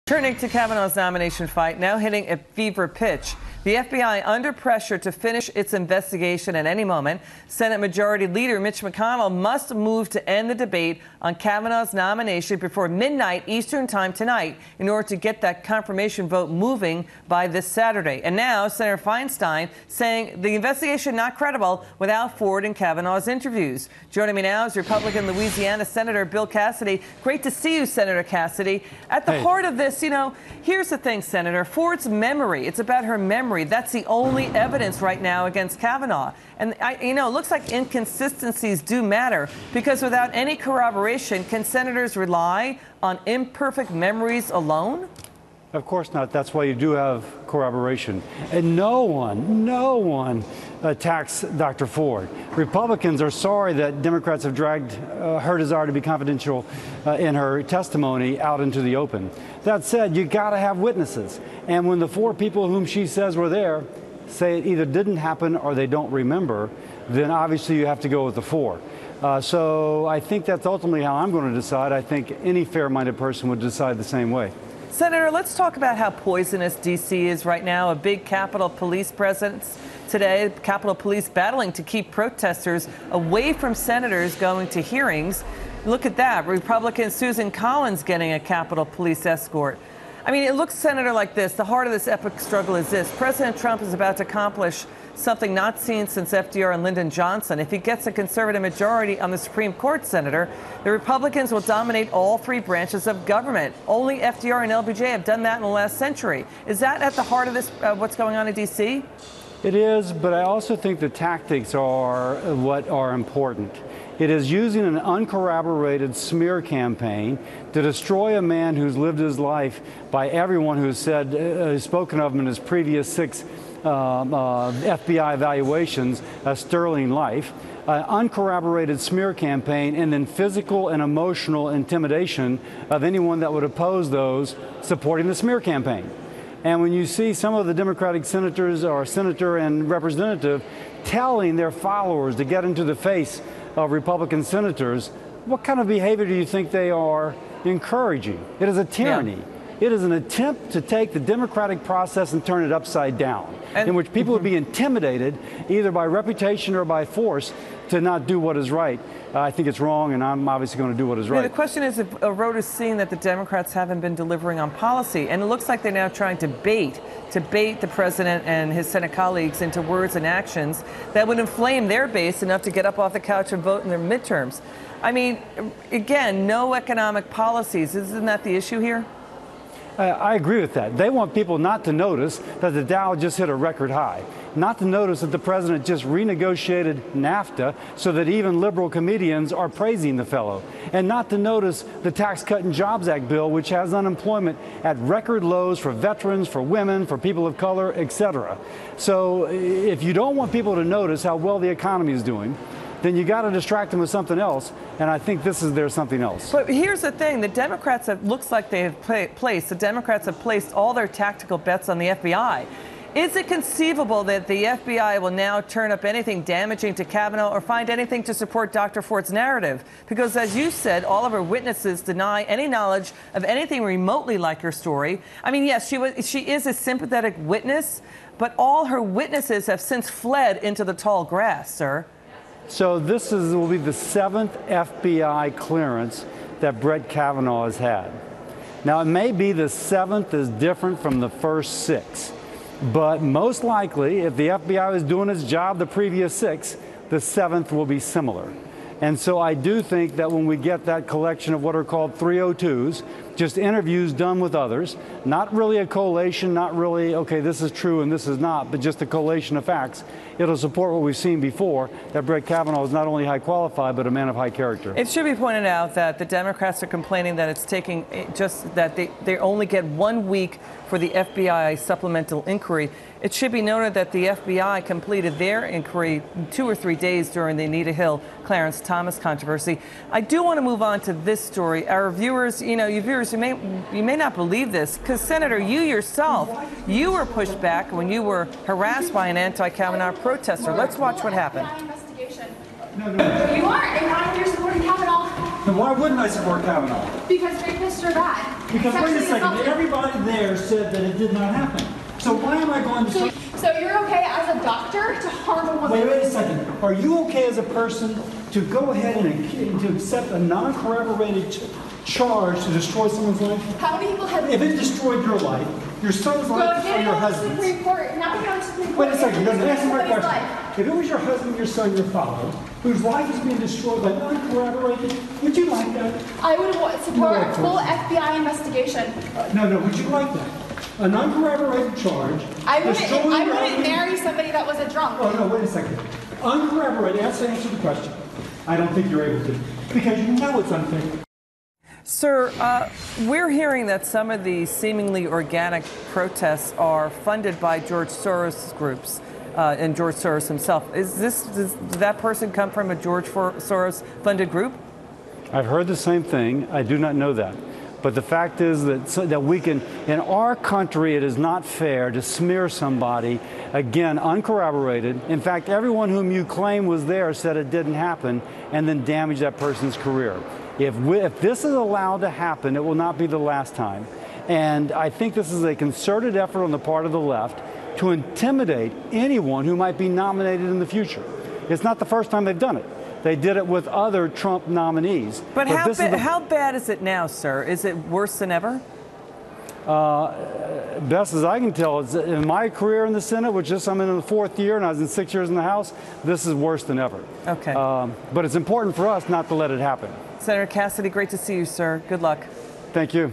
Turning to Kavanaugh's nomination fight, now hitting a fever pitch. The FBI under pressure to finish its investigation at any moment. Senate Majority Leader Mitch McConnell must move to end the debate on Kavanaugh's nomination before midnight Eastern Time tonight in order to get that confirmation vote moving by this Saturday. And now Senator Feinstein saying the investigation not credible without Ford and Kavanaugh's interviews. Joining me now is Republican Louisiana Senator Bill Cassidy. Great to see you, Senator Cassidy. At the heart of this, here's the thing, Senator. Ford's memory. It's about her memory. That's the only evidence right now against Kavanaugh. And, it looks like inconsistencies do matter because without any corroboration, can senators rely on imperfect memories alone? Of course not. That's why you do have corroboration. And no one attacks Dr. Ford. Republicans are sorry that Democrats have dragged her desire to be confidential in her testimony out into the open. That said, you got to have witnesses. And when the four people whom she says were there say it either didn't happen or they don't remember, then obviously you have to go with the four. So I think that's ultimately how I'm going to decide. I think any fair-minded person would decide the same way. Senator, let's talk about how poisonous D.C. is right now. A big Capitol Police presence today. Capitol Police battling to keep protesters away from senators going to hearings. Look at that. Republican Susan Collins getting a Capitol Police escort. I mean, it looks, Senator, like this. The heart of this epic struggle is this. President Trump is about to accomplish something not seen since FDR and Lyndon Johnson. If he gets a conservative majority on the Supreme Court, Senator, the Republicans will dominate all three branches of government. Only FDR and LBJ have done that in the last century. Is that at the heart of this, what's going on in D.C.? It is, but I also think the tactics are what are important. It is using an uncorroborated smear campaign to destroy a man who's lived his life by everyone who's spoken of him in his previous 6 FBI evaluations, a sterling life, uncorroborated smear campaign, and then physical and emotional intimidation of anyone that would oppose those supporting the smear campaign. And when you see some of the Democratic senators or senator and representative telling their followers to get into the face of Republican senators, what kind of behavior do you think they are encouraging? It is a tyranny. Yeah. It is an attempt to take the democratic process and turn it upside down, in which people would be intimidated either by reputation or by force to not do what is right. I think it's wrong, and I'm obviously going to do what is right. The question is if voters seeing that the Democrats haven't been delivering on policy, and it looks like they're now trying to bait the president and his Senate colleagues into words and actions that would inflame their base enough to get up off the couch and vote in their midterms. I mean, again, no economic policies. Isn't that the issue here? I agree with that. They want people not to notice that the Dow just hit a record high, not to notice that the president just renegotiated NAFTA so that even liberal comedians are praising the fellow, and not to notice the Tax Cut and Jobs Act bill, which has unemployment at record lows for veterans, for women, for people of color, etc. So if you don't want people to notice how well the economy is doing, then you got to distract them with something else, and I think there's something else. But here's the thing: the Democrats looks like they have placed all their tactical bets on the FBI. Is it conceivable that the FBI will now turn up anything damaging to Kavanaugh or find anything to support Dr. Ford's narrative? Because, as you said, all of her witnesses deny any knowledge of anything remotely like her story. I mean, yes, she is a sympathetic witness, but all her witnesses have since fled into the tall grass, sir. So this will be the 7th FBI clearance that Brett Kavanaugh has had. Now, it may be the 7th is different from the first 6, but most likely, if the FBI was doing its job the previous 6, the 7th will be similar. And so I do think that when we get that collection of what are called 302s, just interviews done with others, not really a collation, not really, okay, this is true and this is not, but just a collation of facts, it'll support what we've seen before, that Brett Kavanaugh is not only high qualified, but a man of high character. It should be pointed out that the Democrats are complaining that it's taking just that they only get 1 week for the FBI supplemental inquiry. It should be noted that the FBI completed their inquiry 2 or 3 days during the Anita Hill, Clarence Thomas controversy. I do want to move on to this story. Our viewers, you may not believe this, because Senator, you yourself, you were pushed back when you were harassed by an anti-Kavanaugh protester. Let's watch what happened. No. You are, and now you're supporting Kavanaugh. Then why wouldn't I support Kavanaugh? Because rapists are bad. Because wait a second, everybody there said that it did not happen. So why am I going to... So you're okay as a doctor to harm a woman? Wait a second. Are you okay as a person to go ahead and to accept a non-corroborated charge to destroy someone's life? How many people have... If it destroyed your life, your son's life, or your husband's... Supreme Court. Now we go to Supreme Court. Wait a second, answer my question. If it was your husband, your son, your father, whose life is being destroyed by non-corroborated, would you like that? I would support a full FBI investigation. No, would you like that? A non-corroborated charge. I wouldn't marry somebody that was a drunk. Oh, no, wait a second. Uncorroborated, answer the question. I don't think you're able to, because you know it's unfair. Sir, we're hearing that some of the seemingly organic protests are funded by George Soros groups and George Soros himself. Does that person come from a George Soros funded group? I've heard the same thing. I do not know that. But the fact is that we can, in our country, it is not fair to smear somebody, again, uncorroborated. In fact, everyone whom you claim was there said it didn't happen, and then damage that person's career. If this is allowed to happen, it will not be the last time. And I think this is a concerted effort on the part of the left to intimidate anyone who might be nominated in the future. It's not the first time they've done it. They did it with other Trump nominees. But how bad is it now, sir? Is it worse than ever? Best as I can tell, in my career in the Senate, which I'm in the 4th year, and I was in 6 years in the House, this is worse than ever. Okay. But it's important for us not to let it happen. Senator Cassidy, great to see you, sir. Good luck. Thank you.